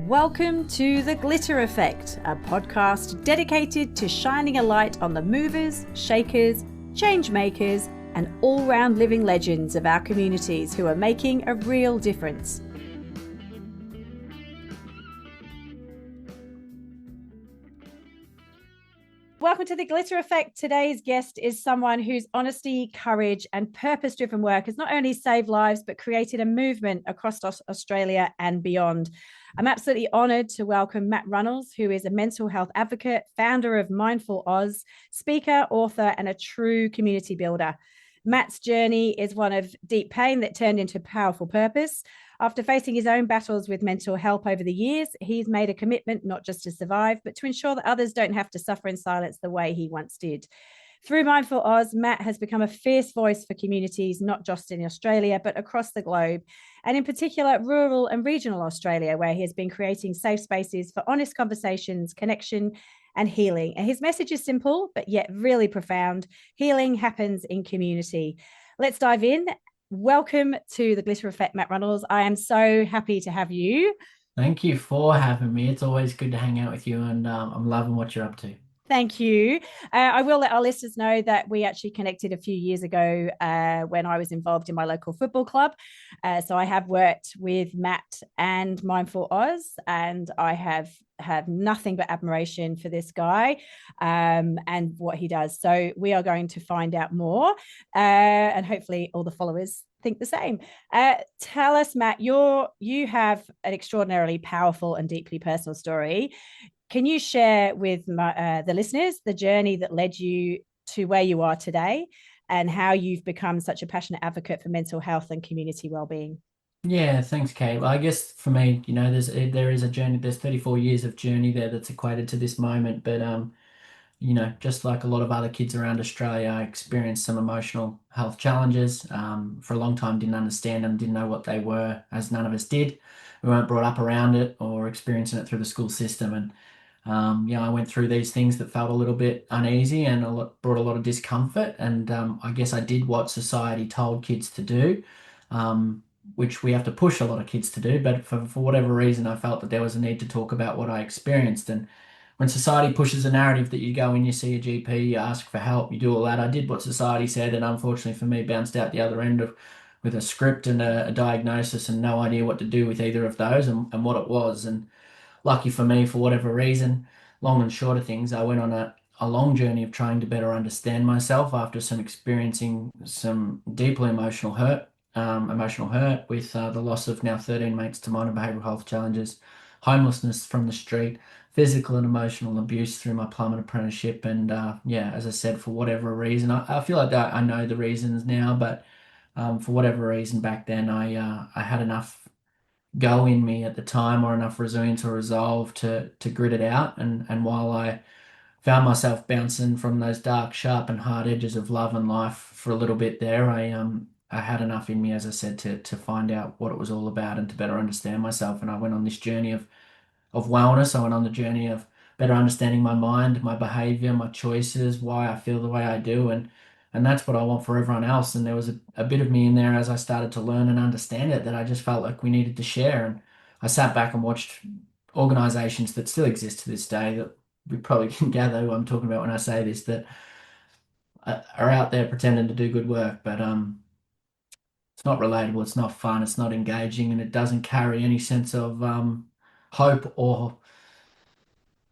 Welcome to The Glitter Effect, a podcast dedicated to shining a light on the movers, shakers, change makers, and all-round living legends of our communities who are making a real difference. Welcome to The Glitter Effect. Today's guest is someone whose honesty, courage, and purpose-driven work has not only saved lives, but created a movement across Australia and beyond. I'm absolutely honoured to welcome Matt Runnalls, who is a mental health advocate, founder of Mindfull Aus, speaker, author, and a true community builder. Matt's journey is one of deep pain that turned into powerful purpose. After facing his own battles with mental health over the years, he's made a commitment not just to survive, but to ensure that others don't have to suffer in silence the way he once did. Through Mindfull Aus, Matt has become a fierce voice for communities, not just in Australia, but across the globe, and in particular, rural and regional Australia, where he has been creating safe spaces for honest conversations, connection, and healing. And his message is simple, but yet really profound. Healing happens in community. Let's dive in. Welcome to The Glitter Effect, Matt Runnalls. I am so happy to have you. Thank you for having me. It's always good to hang out with you, and I'm loving what you're up to. Thank you. I will let our listeners know that we actually connected a few years ago when I was involved in my local football club. So I have worked with Matt and Mindfull Aus, and I have nothing but admiration for this guy and what he does. So we are going to find out more, and hopefully all the followers think the same. Tell us, Matt, you have an extraordinarily powerful and deeply personal story. Can you share with the listeners the journey that led you to where you are today and how you've become such a passionate advocate for mental health and community wellbeing? Yeah, thanks, Kate. Well, I guess for me, there is a journey. There's 34 years of journey there that's equated to this moment. But just like a lot of other kids around Australia, I experienced some emotional health challenges. For a long time, didn't understand them, didn't know what they were, as none of us did. We weren't brought up around it or experiencing it through the school system, and I went through these things that felt a little bit uneasy and brought a lot of discomfort. And I guess I did what society told kids to do, which we have to push a lot of kids to do. But for whatever reason, I felt that there was a need to talk about what I experienced. And when society pushes a narrative that you go in, you see a GP, you ask for help, you do all that. I did what society said, and unfortunately for me, bounced out the other end with a script and a diagnosis and no idea what to do with either of those and what it was. And lucky for me, for whatever reason, long and short of things, I went on a long journey of trying to better understand myself after experiencing some deeply emotional hurt with the loss of now 13 mates to minor behavioural health challenges, homelessness from the street, physical and emotional abuse through my plumbing apprenticeship. And as I said, for whatever reason, I feel like that I know the reasons now, but for whatever reason back then, I had enough go in me at the time, or enough resilience or resolve to grit it out. And while I found myself bouncing from those dark, sharp and hard edges of love and life for a little bit there, I had enough in me, as I said, to find out what it was all about and to better understand myself. And I went on this journey of wellness. I went on the journey of better understanding my mind, my behavior, my choices, why I feel the way I do, and that's what I want for everyone else. And there was a bit of me in there as I started to learn and understand it that I just felt like we needed to share. And I sat back and watched organizations that still exist to this day, that we probably can gather who I'm talking about when I say this, that are out there pretending to do good work, but it's not relatable, it's not fun, it's not engaging, and it doesn't carry any sense of hope or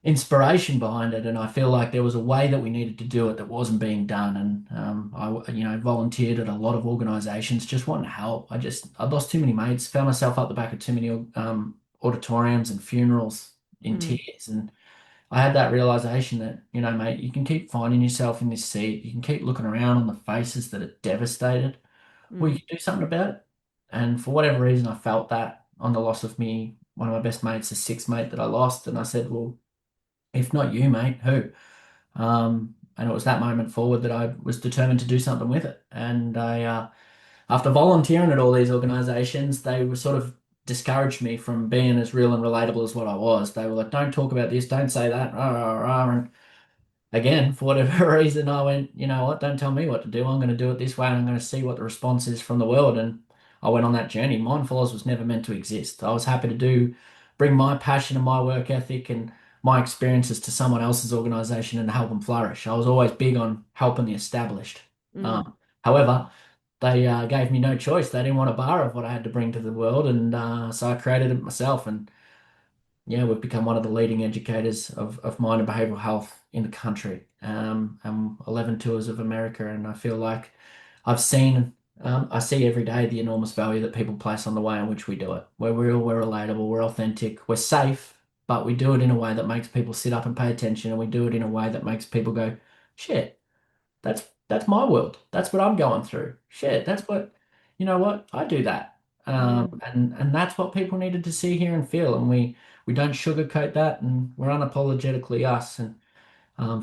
inspiration behind it. And I feel like there was a way that we needed to do it that wasn't being done. And I volunteered at a lot of organisations, just wanting to help. I lost too many mates, found myself up the back of too many auditoriums and funerals in tears. And I had that realization that, mate, you can keep finding yourself in this seat, you can keep looking around on the faces that are devastated, or you can do something about it. And for whatever reason, I felt that on the loss of me, one of my best mates, the sixth mate that I lost. And I said, well, if not you, mate, who? And it was that moment forward that I was determined to do something with it. And after volunteering at all these organisations, they were sort of discouraged me from being as real and relatable as what I was. They were like, "Don't talk about this, don't say that." Rah, rah, rah. And again, for whatever reason, I went, you know what? Don't tell me what to do. I'm going to do it this way, and I'm going to see what the response is from the world. And I went on that journey. Mindful Aus was never meant to exist. I was happy to do bring my passion and my work ethic and my experiences to someone else's organization and help them flourish. I was always big on helping the established. Mm. However, they gave me no choice. They didn't want a bar of what I had to bring to the world, and so I created it myself. And yeah, we've become one of the leading educators of mind and behavioral health in the country. And 11 tours of America, and I feel like I see every day the enormous value that people place on the way in which we do it. We're real, we're relatable, we're authentic, we're safe, but we do it in a way that makes people sit up and pay attention, and we do it in a way that makes people go, shit, that's my world. That's what I'm going through. Shit, that's what, you know what, I do that. Mm. And that's what people needed to see, hear, and feel. And we don't sugarcoat that, and we're unapologetically us. And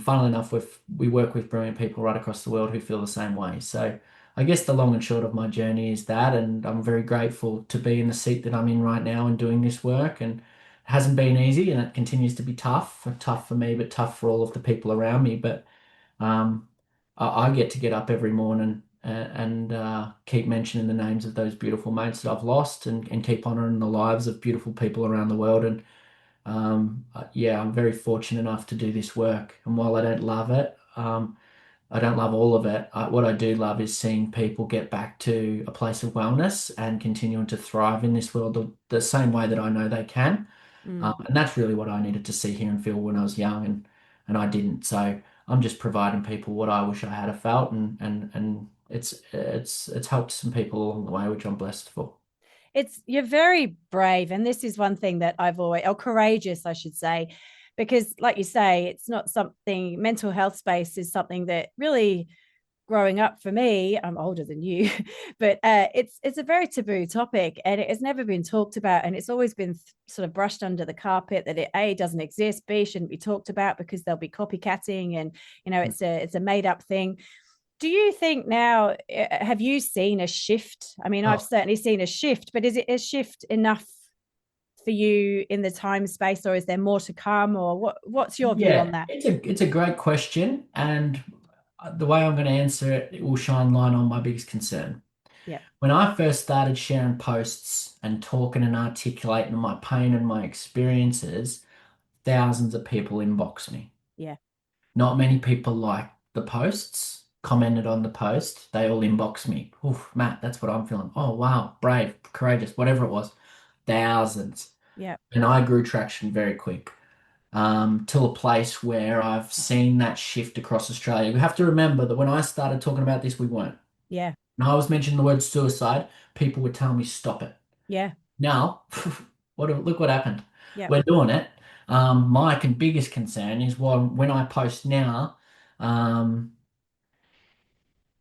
funnily enough, we work with brilliant people right across the world who feel the same way. So I guess the long and short of my journey is that, and I'm very grateful to be in the seat that I'm in right now and doing this work. And it hasn't been easy, and it continues to be tough for me, but tough for all of the people around me. But um, I get to get up every morning and keep mentioning the names of those beautiful mates that I've lost, and keep honoring the lives of beautiful people around the world. And yeah, I'm very fortunate enough to do this work. And while I don't love it, I don't love all of it. What I do love is seeing people get back to a place of wellness and continuing to thrive in this world the same way that I know they can. Mm. And that's really what I needed to see, hear, and feel when I was young, and I didn't. So I'm just providing people what I wish I had have felt, and it's helped some people along the way, which I'm blessed for. It's you're very brave, and this is one thing that I've always, or courageous, I should say, because like you say, it's not something, mental health space is something that really, growing up for me, I'm older than you, but it's a very taboo topic, and it has never been talked about, and it's always been sort of brushed under the carpet that it a doesn't exist, b shouldn't be talked about because there'll be copycatting, and it's a made up thing. Do you think now, have you seen a shift? I mean, I've Oh, certainly seen a shift, but is it a shift enough for you in the time space, or is there more to come, or what's your view on yeah, that? it's a great question, and the way I'm going to answer it, it will shine light on my biggest concern. Yeah. When I first started sharing posts and talking and articulating my pain and my experiences, thousands of people inbox me. Yeah. Not many people liked the posts, commented on the post. They all inbox me. Oof, Matt, that's what I'm feeling. Oh, wow, brave, courageous, whatever it was. Thousands. Yeah. And I grew traction very quick, till a place where I've seen that shift across Australia. We have to remember that when I started talking about this, we weren't. Yeah. When I was mentioning the word suicide, people would tell me, stop it. Yeah. Now, look what happened. Yeah. We're doing it. My biggest concern is when I post now, um,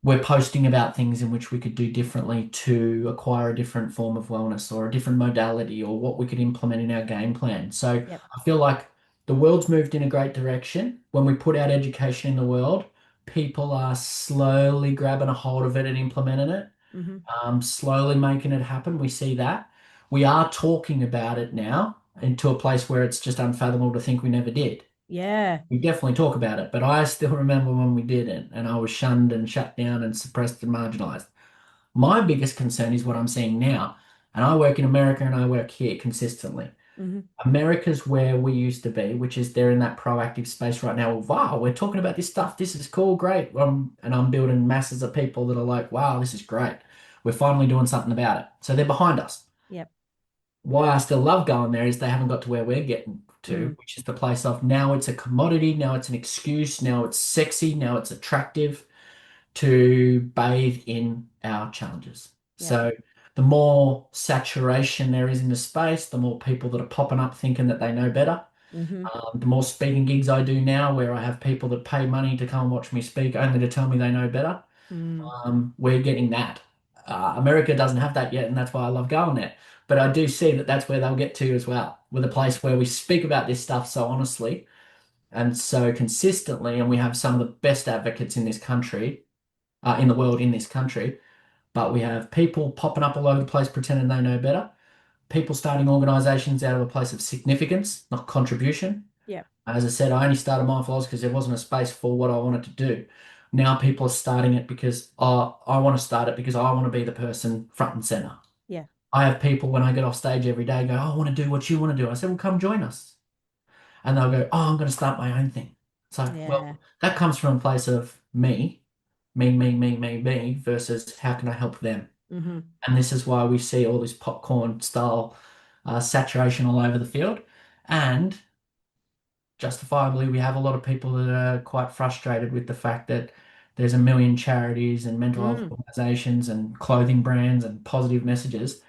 we're posting about things in which we could do differently to acquire a different form of wellness or a different modality or what we could implement in our game plan. So Yep. I feel like the world's moved in a great direction. When we put out education in the world, people are slowly grabbing a hold of it and implementing it, Mm-hmm. slowly making it happen. We see that. We are talking about it now into a place where it's just unfathomable to think we never did. Yeah. We definitely talk about it, but I still remember when we didn't, and I was shunned and shut down and suppressed and marginalized. My biggest concern is what I'm seeing now, and I work in America and I work here consistently. Mm-hmm. America's where we used to be, which is they're in that proactive space right now. Wow, we're talking about this stuff. This is cool, great. And I'm building masses of people that are like, wow, this is great. We're finally doing something about it. So they're behind us. Yep. Why I still love going there is they haven't got to where we're getting to, Mm. which is the place of now it's a commodity, now it's an excuse, now it's sexy, now it's attractive to bathe in our challenges. Yep. So the more saturation there is in the space, the more people that are popping up thinking that they know better. Mm-hmm. The more speaking gigs I do now, where I have people that pay money to come and watch me speak only to tell me they know better, Mm. we're getting that. America doesn't have that yet, and that's why I love going there. But I do see that that's where they'll get to as well, with a Yeah. place where we speak about this stuff so honestly and so consistently, and we have some of the best advocates in this country, in the world, in this country. But we have people popping up all over the place pretending they know better. People starting organisations out of a place of significance, not contribution. Yep. As I said, I only started Mindfull Aus because there wasn't a space for what I wanted to do. Now people are starting it because I want to start it because I want to be the person front and center. Yeah. I have people when I get off stage every day go, oh, I want to do what you want to do. I said, well, come join us. And they'll go, oh, I'm going to start my own thing. So, Yeah. well, that comes from a place of me versus how can I help them? Hmm. And this is why we see all this popcorn style saturation all over the field. And justifiably, we have a lot of people that are quite frustrated with the fact that there's a million charities and mental health Mm. organizations and clothing brands and positive messages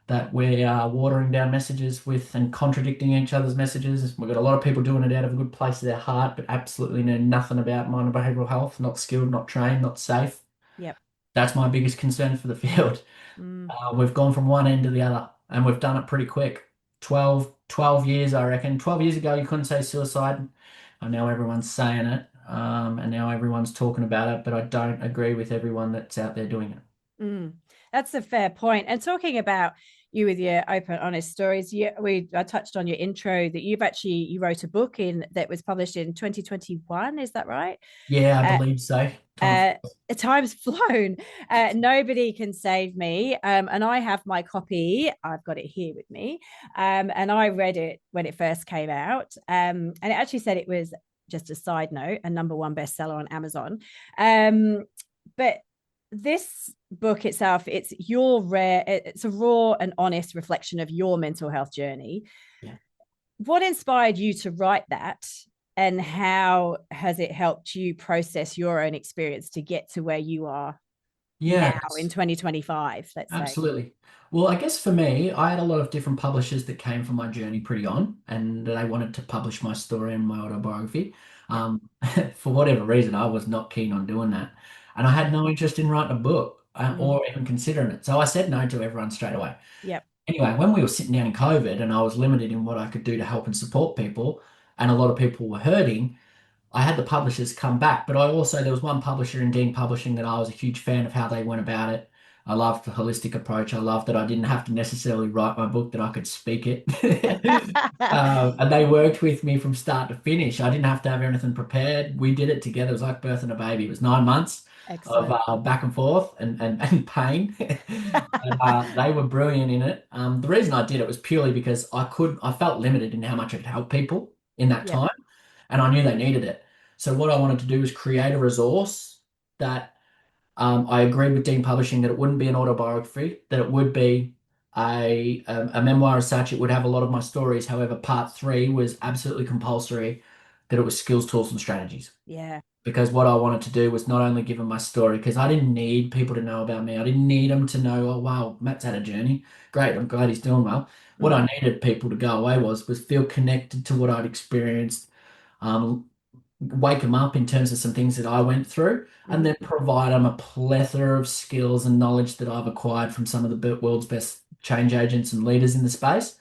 that we are watering down messages with and contradicting each other's messages. We've got a lot of people doing it out of a good place of their heart, but absolutely know nothing about mind and behavioral health, not skilled, not trained, not safe. Yep. That's my biggest concern for the field. Mm. We've gone from one end to the other, and we've done it pretty quick. 12 years, I reckon. 12 years ago, you couldn't say suicide. And now everyone's saying it, and now everyone's talking about it, but I don't agree with everyone that's out there doing it. Mm. That's a fair point. And talking about you with your open, honest stories, I touched on your intro that you wrote a book in that was published in 2021. Is that right? Yeah, I Uh, believe so. Time. uh, time's flown. Nobody can save me. And I have my copy. I've got it here with me. And I read it when it first came out. And it actually said it was, just a side note, a number one bestseller on Amazon. But this book itself, it's a raw and honest reflection of your mental health journey. Yeah. What inspired you to write that, and how has it helped you process your own experience to get to where you are Yeah, now in 2025, let's say? absolutely. Well, I guess for me, I had a lot of different publishers that came from my journey pretty on, and they wanted to publish my story and my autobiography. Yep. Um, for whatever reason, I was not keen on doing that, and I had Yeah. no interest in writing a book Mm. or even considering it. So I said no to everyone straight away. Yep. Anyway, when we were sitting down in COVID, and I was limited in what I could do to help and support people, and a lot of people were hurting. I had the publishers come back, but there was one publisher in Dean Publishing that I was a huge fan of how they went about it. I loved the holistic approach. I loved that I didn't have to necessarily write my book, that I could speak it. And they worked with me from start to finish. I didn't have to have anything prepared. We did it together. It was like birthing a baby. It was 9 months of Excellent. back and forth and pain. They were brilliant in it. The reason I did it was purely because I felt limited in how much I could help people in that Yep. time, and I knew they needed it. So what I wanted to do was create a resource that I agreed with Dean Publishing that it wouldn't be an autobiography, that it would be a memoir as such. It would have a lot of my stories. However, part three was absolutely compulsory, that it was skills, tools, and strategies. Yeah. Because what I wanted to do was not only give them my story, because I didn't need people to know about me. I didn't need them to know, oh wow, Matt's had a journey. Great, I'm glad he's doing well. What I Mm. needed people to go away was feel connected to what I'd experienced, um, wake them up in terms of some things that I went through, and Mm. then provide them a plethora of skills and knowledge that I've acquired from some of the world's best change agents and leaders in the space,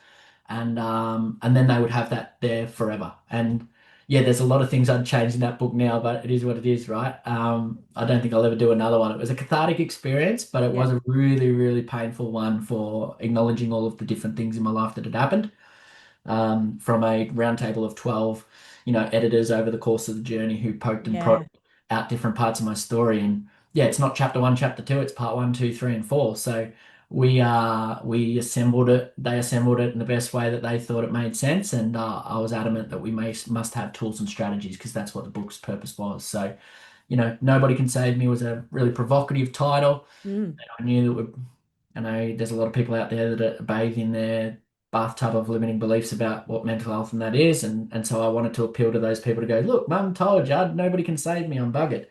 and then they would have that there forever. And yeah, there's a lot of things I'd change in that book now, but it is what it is, right? I don't think I'll ever do another one. It was a cathartic experience, but it was Yep. a really, really painful one for acknowledging all of the different things in my life that had happened, from a roundtable of 12, editors over the course of the journey who poked and Yeah. prodded out different parts of my story. And yeah, it's not chapter one, chapter two, it's part one, two, three, and four. So we assembled it, they assembled it in the best way that they thought it made sense. And I was adamant that we must have tools and strategies because that's what the book's purpose was. So, Nobody Can Save Me was a really provocative title. Mm. I knew that I know there's a lot of people out there that are bathed in their bathtub of limiting beliefs about what mental health and that is, and so I wanted to appeal to those people to go, look, Mum told you, nobody can save me, I'm buggered.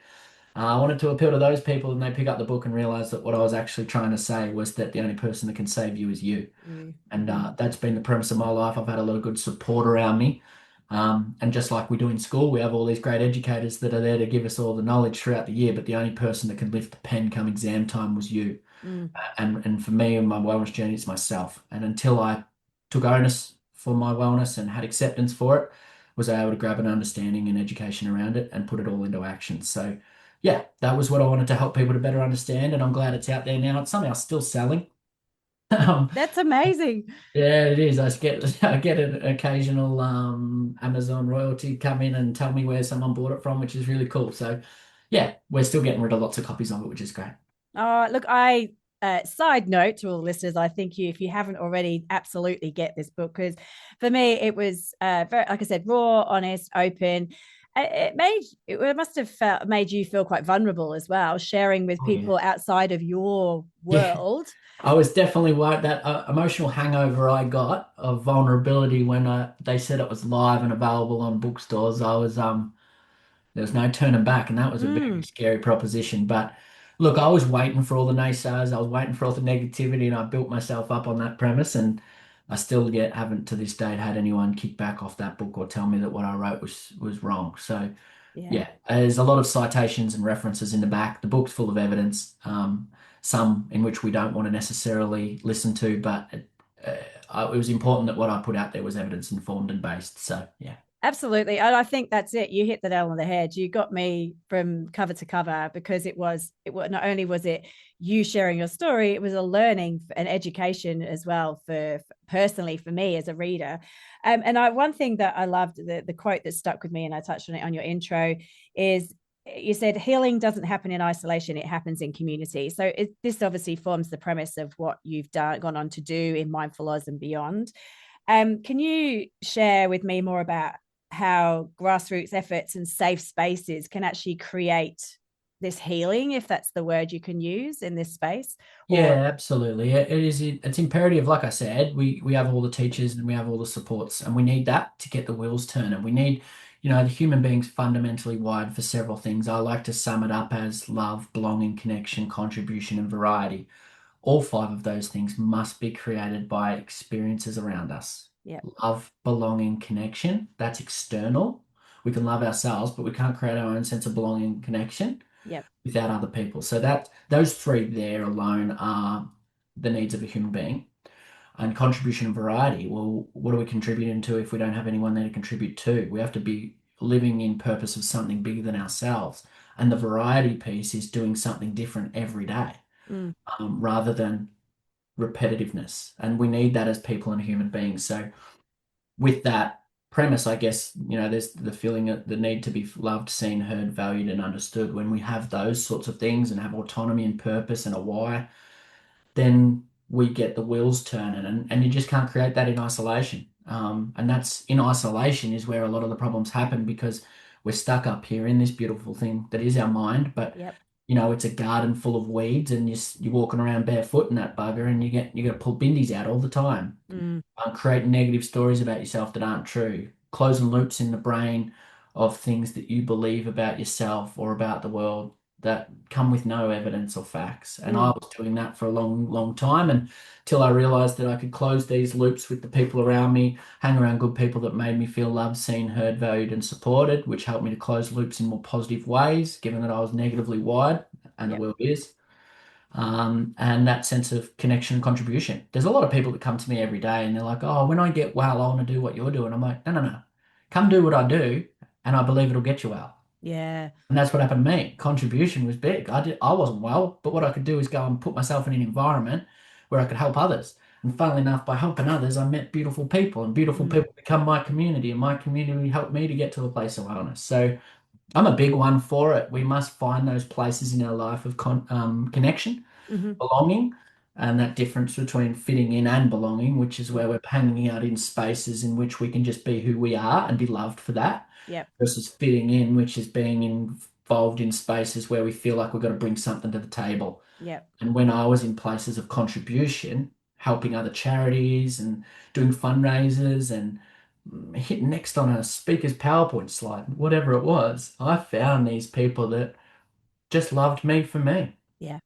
I wanted to appeal to those people, and they pick up the book and realize that what I was actually trying to say was that the only person that can save you is you. You. And Mm-hmm. that's been the premise of my life. I've had a lot of good support around me. And just like we do in school, we have all these great educators that are there to give us all the knowledge throughout the year, but the only person that can lift the pen come exam time was you. Mm. And for me and my wellness journey, it's myself. And until I took onus for my wellness and had acceptance for it, was I able to grab an understanding and education around it and put it all into action. So yeah, that was what I wanted to help people to better understand, and I'm glad it's out there now. It's somehow still selling. um, That's amazing. yeah, it is. I get an occasional Amazon royalty come in and tell me where someone bought it from, which is really cool. So yeah, we're still getting rid of lots of copies of it, which is great. Look, I side note to all the listeners, I think if you haven't already, absolutely get this book, because for me it was very, like I said, raw, honest, open. It must have made you feel quite vulnerable as well, sharing with Oh yeah. people outside of your Yeah. world. I was definitely worried that emotional hangover I got of vulnerability when they said it was live and available on bookstores. I was there was no turning back, and that was a very Mm, scary proposition. But look, I was waiting for all the naysayers, I was waiting for all the negativity, and I built myself up on that premise. And I still yet haven't to this date had anyone kick back off that book or tell me that what I wrote was wrong. So yeah. yeah, there's a lot of citations and references in the back. The book's full of evidence, some in which we don't want to necessarily listen to, but it was important that what I put out there was evidence informed and based. So yeah. Absolutely. And I think that's it. You hit the nail on the head. You got me from cover to cover, because it was not only was it you sharing your story, it was a learning and education as well for personally for me as a reader. And one thing that I loved, the quote that stuck with me, and I touched on it on your intro, is you said healing doesn't happen in isolation, it happens in community. So this obviously forms the premise of what you've gone on to do in Mindfull Aus and beyond. Can you share with me more about how grassroots efforts and safe spaces can actually create this healing, if that's the word you can use in this space? Yeah, Or, absolutely. It's imperative, like I said, we have all the teachers and we have all the supports, and we need that to get the wheels turning. We need, the human being's fundamentally wired for several things. I like to sum it up as love, belonging, connection, contribution, and variety. All five of those things must be created by experiences around us. yep, Love, belonging, connection, that's external. We can love ourselves, but we can't create our own sense of belonging and connection yep, without other people. So that those three there alone are the needs of a human being. And contribution and variety. Well, what are we contributing to if we don't have anyone there to contribute to? We have to be living in purpose of something bigger than ourselves. And the variety piece is doing something different every day, mm, rather than repetitiveness. And we need that as people and human beings. So with that premise, I guess, there's the feeling that the need to be loved, seen, heard, valued, and understood. When we have those sorts of things and have autonomy and purpose and a why, then we get the wheels turning, and you just can't create that in isolation. And that's in isolation is where a lot of the problems happen, because we're stuck up here in this beautiful thing that is our mind, but yep, it's a garden full of weeds, and you're walking around barefoot in that bugger, and you got to pull bindies out all the time, mm, creating negative stories about yourself that aren't true, closing loops in the brain of things that you believe about yourself or about the world that come with no evidence or facts. And I mm, was doing that for a long, long time, until I realized that I could close these loops with the people around me, hang around good people that made me feel loved, seen, heard, valued, and supported, which helped me to close loops in more positive ways, given that I was negatively wired, and the yep, world is. And that sense of connection and contribution. There's a lot of people that come to me every day and they're like, oh, when I get well, I want to do what you're doing. I'm like, no, no, no. Come do what I do, and I believe it'll get you well. yeah, And that's what happened to me. Contribution was big. I wasn't well, but what I could do is go and put myself in an environment where I could help others. And funnily enough, by helping others, I met beautiful people, and beautiful mm, people become my community, and my community helped me to get to a place of wellness. So I'm a big one for it. We must find those places in our life of connection, mm-hmm, belonging, and that difference between fitting in and belonging, which is yep, where we're hanging out in spaces in which we can just be who we are and be loved for that, yep, versus fitting in, which is being involved in spaces where we feel like we've got to bring something to the table. yep, And when I was in places of contribution, helping other charities and doing fundraisers and hitting next on a speaker's PowerPoint slide, whatever it was, I found these people that just loved me for me. yeah,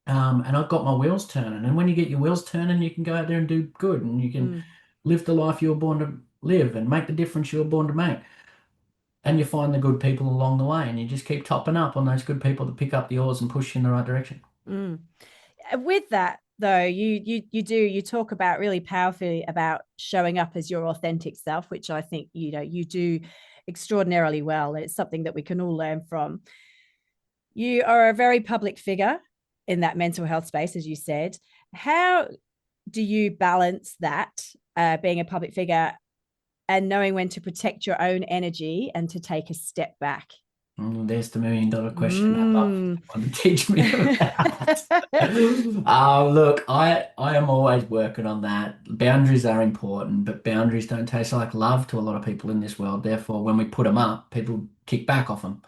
And I got my wheels turning. And when you get your wheels turning, you can go out there and do good, and you can mm, live the life you were born to live and make the difference you were born to make. And you find the good people along the way, and you just keep topping up on those good people that pick up the oars and push you in the right direction. mm. With that though, you talk about really powerfully about showing up as your authentic self, which I think you do extraordinarily well, and it's something that we can all learn from. You are a very public figure in that mental health space, as you said. How do you balance that, being a public figure and knowing when to protect your own energy and to take a step back? There's the million-dollar question I'd love for Mm. someone to teach me about. Look, I am always working on that. Boundaries are important, but boundaries don't taste like love to a lot of people in this world. Therefore, when we put them up, people kick back off them.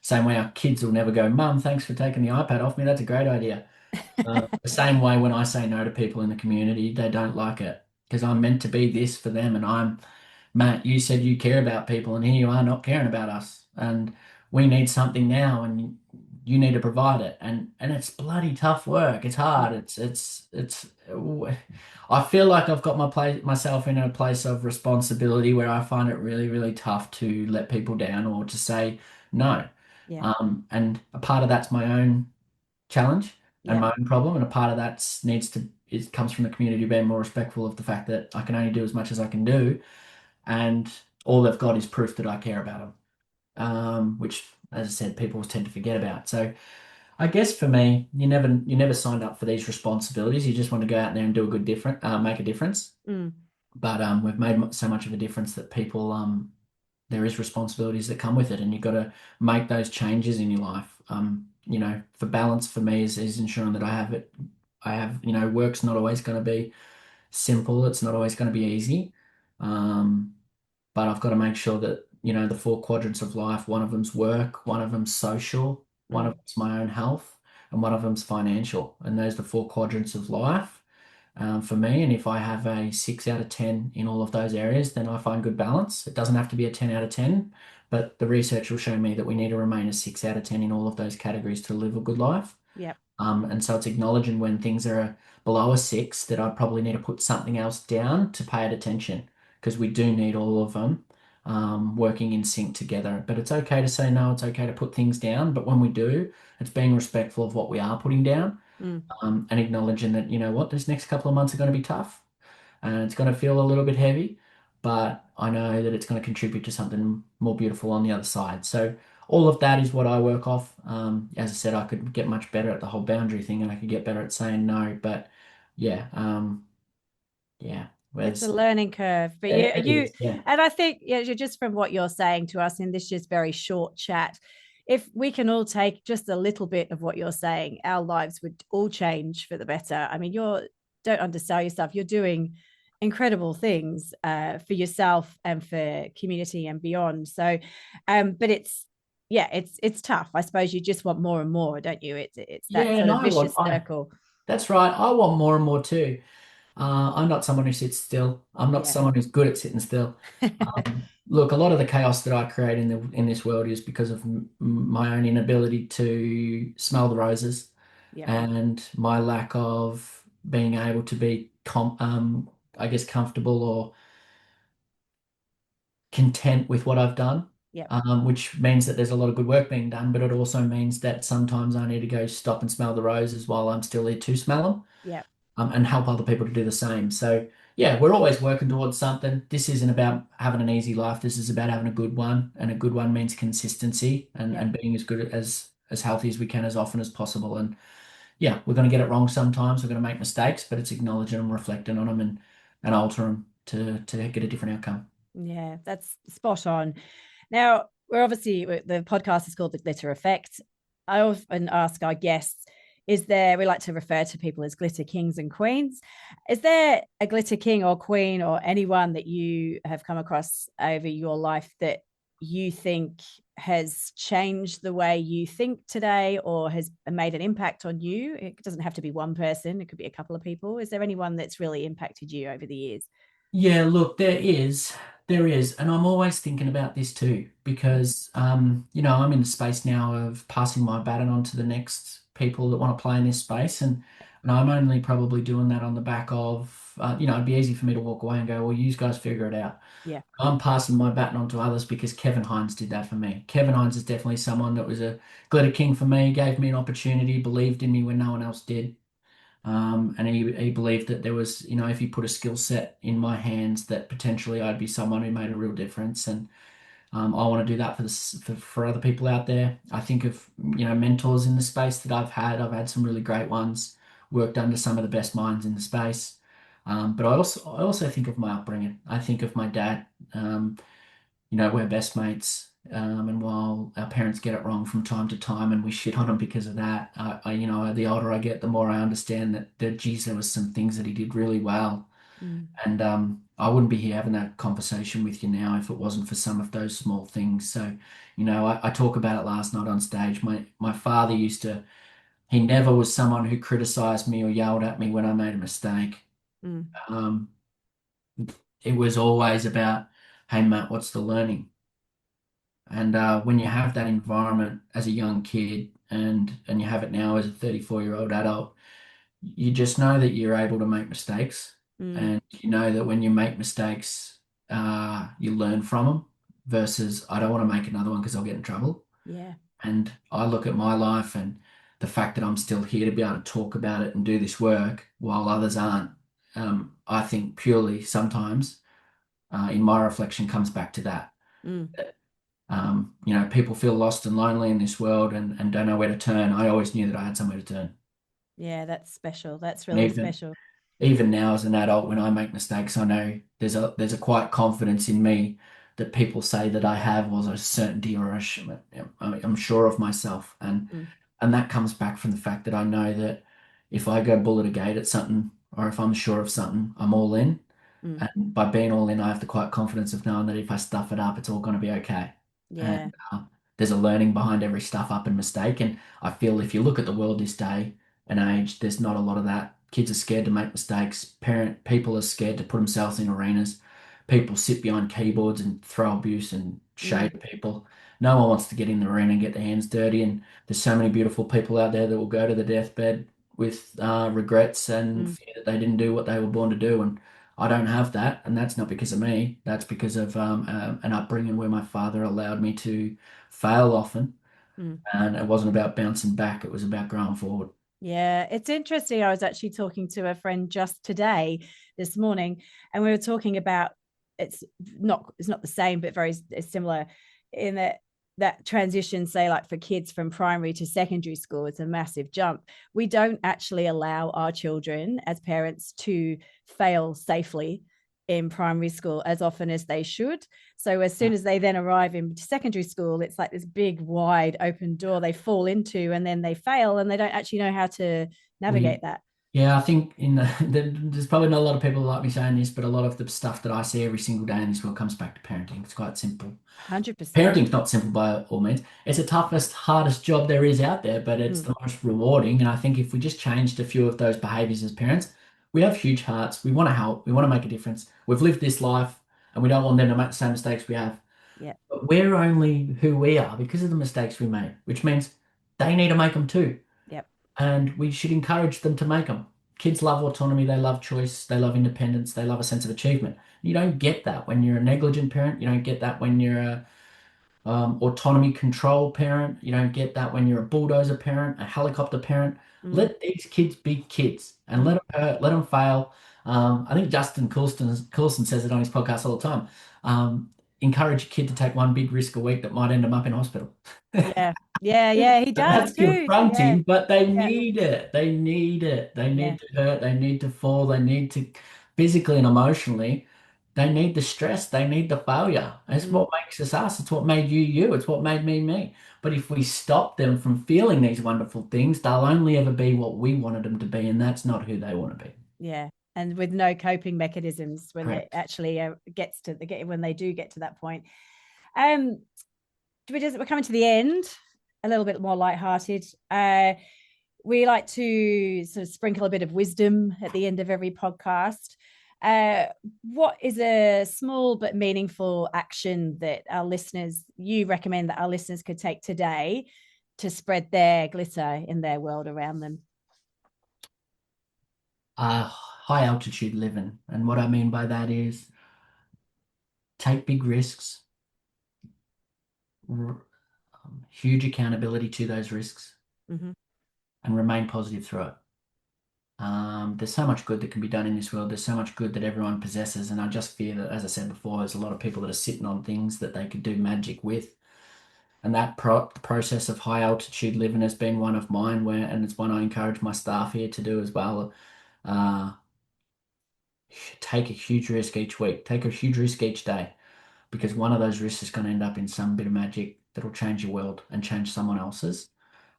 Same way our kids will never go, Mum, thanks for taking the iPad off me. That's a great idea. The same way when I say no to people in the community, they don't like it because I'm meant to be this for them, and Matt, you said you care about people, and here you are not caring about us. And we need something now, and you need to provide it. And it's bloody tough work. It's hard. It's. I feel like I've got myself in a place of responsibility where I find it really, really tough to let people down or to say no. Yeah. And a part of that's my own challenge and Yeah. my own problem, and a part of that needs to it comes from the community being more respectful of the fact that I can only do as much as I can do, and all they've got is proof that I care about them, which, as I said, people tend to forget about. So I guess for me, you never signed up for these responsibilities. You just want to go out there and do a good different, make a difference. Mm. But we've made so much of a difference that people there is responsibilities that come with it, and you've got to make those changes in your life. For balance for me is ensuring that I have it. I have, work's not always going to be simple. It's not always going to be easy. Um, but I've got to make sure that, the four quadrants of life, one of them's work, one of them's social, one of Mm. them's my own health, and one of them's financial. And those are the four quadrants of life for me. And if I have a 6 out of 10 in all of those areas, then I find good balance. It doesn't have to be a 10 out of 10, but the research will show me that we need to remain a 6 out of 10 in all of those categories to live a good life. Yeah. And so it's acknowledging when things are below a 6 that I probably need to put something else down to pay it attention, because we do need all of them working in sync together. But it's okay to say no, it's okay to put things down. But when we do, it's being respectful of what we are putting down, Mm. and acknowledging that, this next couple of months are going to be tough and it's going to feel a little bit heavy, but I know that it's going to contribute to something more beautiful on the other side. So all of that is what I work off. As I said, I could get much better at the whole boundary thing, and I could get better at saying no. But yeah, yeah, It's a whereas learning curve, but it is, yeah, and I think, yeah, just from what you're saying to us in this just very short chat, if we can all take just a little bit of what you're saying, our lives would all change for the better. I mean, don't undersell yourself. You're doing incredible things for yourself and for community and beyond. So, but it's tough. I suppose you just want more and more, don't you? It's that yeah. sort And of I want, vicious I circle. that's right. I want more and more too. I'm not someone who sits still. I'm not Yeah. someone who's good at sitting still. Look, a lot of the chaos that I create in this world is because of my own inability to smell the roses Yep. and my lack of being able to be, I guess, comfortable or content with what I've done. Yep. Which means that there's a lot of good work being done, but it also means that sometimes I need to go stop and smell the roses while I'm still here to smell them, Yep. and help other people to do the same. So yeah, we're always working towards something. This isn't about having an easy life. This is about having a good one, and a good one means consistency and Yep. being as good as healthy as we can as often as possible. And yeah, we're going to get it wrong sometimes. We're going to make mistakes, but it's acknowledging them, reflecting on them, and alter them to get a different outcome. Yeah, that's spot on. Now, the podcast is called The Glitter Effect. I often ask our guests, we like to refer to people as glitter kings and queens. Is there a glitter king or queen or anyone that you have come across over your life that you think has changed the way you think today or has made an impact on you? It doesn't have to be one person, it could be a couple of people. Is there anyone that's really impacted you over the years? Yeah, look, there is, and I'm always thinking about this too because I'm in the space now of passing my baton on to the next people that want to play in this space, and I'm only probably doing that on the back of it'd be easy for me to walk away and go, well, you guys figure it out. Yeah. I'm passing my baton on to others because Kevin Hines did that for me. Kevin Hines is definitely someone that was a glitter king for me, gave me an opportunity, believed in me when no one else did. And he believed that there was, if he put a skill set in my hands, that potentially I'd be someone who made a real difference. And I want to do that for other people out there. I think of, mentors in the space that I've had. I've had some really great ones, worked under some of the best minds in the space. But I also think of my upbringing. I think of my dad. We're best mates. And while our parents get it wrong from time to time and we shit on them because of that, the older I get, the more I understand that geez, there was some things that he did really well. Mm, And I wouldn't be here having that conversation with you now if it wasn't for some of those small things. So, I talk about it last night on stage. My father he never was someone who criticized me or yelled at me when I made a mistake. mm, Um, it was always about, hey, Matt, what's the learning? And when you have that environment as a young kid and you have it now as a 34-year-old adult, you just know that you're able to make mistakes. mm, And you know that when you make mistakes, you learn from them versus I don't want to make another one because I'll get in trouble. yeah. And I look at my life and the fact that I'm still here to be able to talk about it and do this work while others aren't, I think purely sometimes in my reflection comes back to that. Mm. People feel lost and lonely in this world and don't know where to turn. I always knew that I had somewhere to turn. Yeah, that's special. That's And really special. even now as an adult, when I make mistakes, I know there's a quiet confidence in me that people say that I have, or a certainty, or I'm sure of myself, Mm, and that comes back from the fact that I know that if I go bullet a gate at something, or if I'm sure of something, I'm all in. mm. And by being all in, I have the quiet confidence of knowing that if I stuff it up, it's all going to be okay. And Yeah. there's a learning behind every stuff up and mistake. And I feel if you look at the world this day and age, there's not a lot of that. Kids are scared to make mistakes. People are scared to put themselves in arenas. People sit behind keyboards and throw abuse and Mm, shade people. No one wants to get in the arena and get their hands dirty. And there's so many beautiful people out there that will go to the deathbed with regrets and mm. fear that they didn't do what they were born to do. And I don't have that, and that's not because of me. That's because of an upbringing where my father allowed me to fail often, Mm. and it wasn't about bouncing back. It was about growing forward. Yeah, it's interesting. I was actually talking to a friend just today, this morning, and we were talking about it's not the same, but very similar in that transition, say like for kids from primary to secondary school, it's a massive jump. We don't actually allow our children as parents to fail safely in primary school as often as they should. So as soon as they then arrive in secondary school, it's like this big, wide open door they fall into, and then they fail, and they don't actually know how to We, navigate that. yeah, I think there's probably not a lot of people like me saying this, but a lot of the stuff that I see every single day in this world comes back to parenting. It's quite simple. 100%. Parenting's not simple by all means. It's the toughest, hardest job there is out there, but it's Mm, the most rewarding. And I think if we just changed a few of those behaviors as parents, we have huge hearts. We want to help. We want to make a difference. We've lived this life and we don't want them to make the same mistakes we have. yeah. But we're only who we are because of the mistakes we made, which means they need to make them too. Yep. And we should encourage them to make them. Kids love autonomy, they love choice, they love independence, they love a sense of achievement. You don't get that when you're a negligent parent. You don't get that when you're a autonomy control parent. You don't get that when you're a bulldozer parent, a helicopter parent. Mm, Let these kids be kids and let mm. them hurt, let them fail. I think Justin Coulson says it on his podcast all the time. Um, Encourage a kid to take one big risk a week that might end them up in hospital. Yeah. Yeah. Yeah. He does That's too. Yeah. confronting, but they Yeah. need it. They need it. They Yeah. need to hurt. They need to fall. They need to physically and emotionally. They need the stress. They need the failure. It's Mm, what makes us us. It's what made you you. It's what made me me. But if we stop them from feeling these wonderful things, they'll only ever be what we wanted them to be, and that's not who they want to be. yeah. And with no coping mechanisms when it Correct. actually gets to when they do get to that point. Um, we're coming to the end, a little bit more lighthearted. We like to sort of sprinkle a bit of wisdom at the end of every podcast. Uh, what is a small but meaningful action that you recommend that our listeners could take today to spread their glitter in their world around them? High altitude living. And what I mean by that is take big risks, huge accountability to those risks, Mm-hmm. and remain positive through it. There's so much good that can be done in this world. There's so much good that everyone possesses. And I just fear that, as I said before, there's a lot of people that are sitting on things that they could do magic with. And the process of high altitude living has been one of mine, and it's one I encourage my staff here to do as well. Uh, Take a huge risk each week, take a huge risk each day. because one of those risks is going to end up in some bit of magic that'll change your world and change someone else's.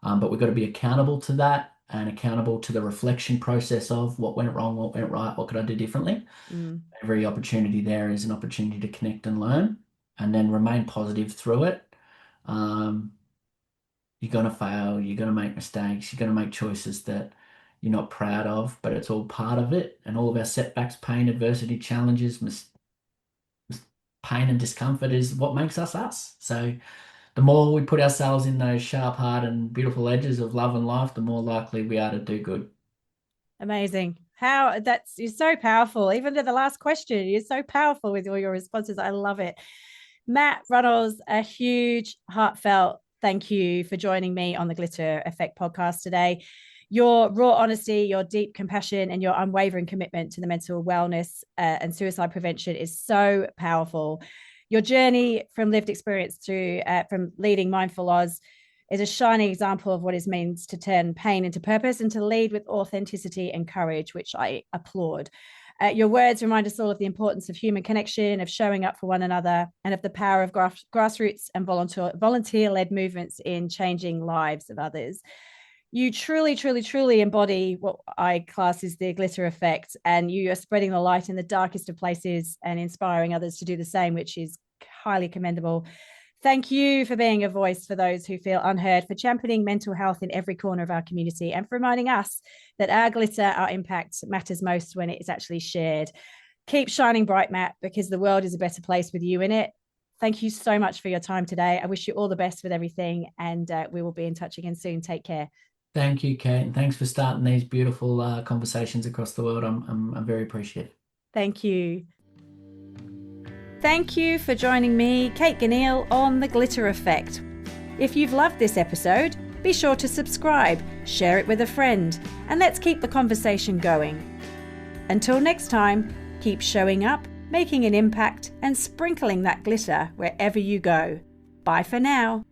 But we've got to be accountable to that and accountable to the reflection process of what went wrong, what went right, what could I do differently. Every opportunity there is an opportunity to connect and learn, and then remain positive through it. You're going to fail, you're going to make mistakes, you're going to make choices that you're not proud of, but it's all part of it. And all of our setbacks, pain, adversity, challenges, pain and discomfort is what makes us us. So the more we put ourselves in those sharp, hard, and beautiful edges of love and life, the more likely we are to do good. Amazing. You're so powerful. Even to the last question, you're so powerful with all your responses. I love it. Matt Runnalls, a huge heartfelt thank you for joining me on the Glitter Effect podcast today. Your raw honesty, your deep compassion, and your unwavering commitment to the mental wellness and suicide prevention is so powerful. Your journey from lived experience through from leading Mindfull Aus is a shining example of what it means to turn pain into purpose and to lead with authenticity and courage, which I applaud. Your words remind us all of the importance of human connection, of showing up for one another, and of the power of grassroots and volunteer-led movements in changing lives of others. You truly, truly, truly embody what I class as the glitter effect, and you are spreading the light in the darkest of places and inspiring others to do the same, which is highly commendable. Thank you for being a voice for those who feel unheard, for championing mental health in every corner of our community, and for reminding us that our glitter, our impact matters most when it is actually shared. Keep shining bright, Matt, because the world is a better place with you in it. Thank you so much for your time today. I wish you all the best with everything, and we will be in touch again soon. Take care. Thank you, Kate, and thanks for starting these beautiful conversations across the world. I'm very appreciative. Thank you. Thank you for joining me, Kate Ganneil, on The Glitter Effect. If you've loved this episode, be sure to subscribe, share it with a friend, and let's keep the conversation going. Until next time, keep showing up, making an impact, and sprinkling that glitter wherever you go. Bye for now.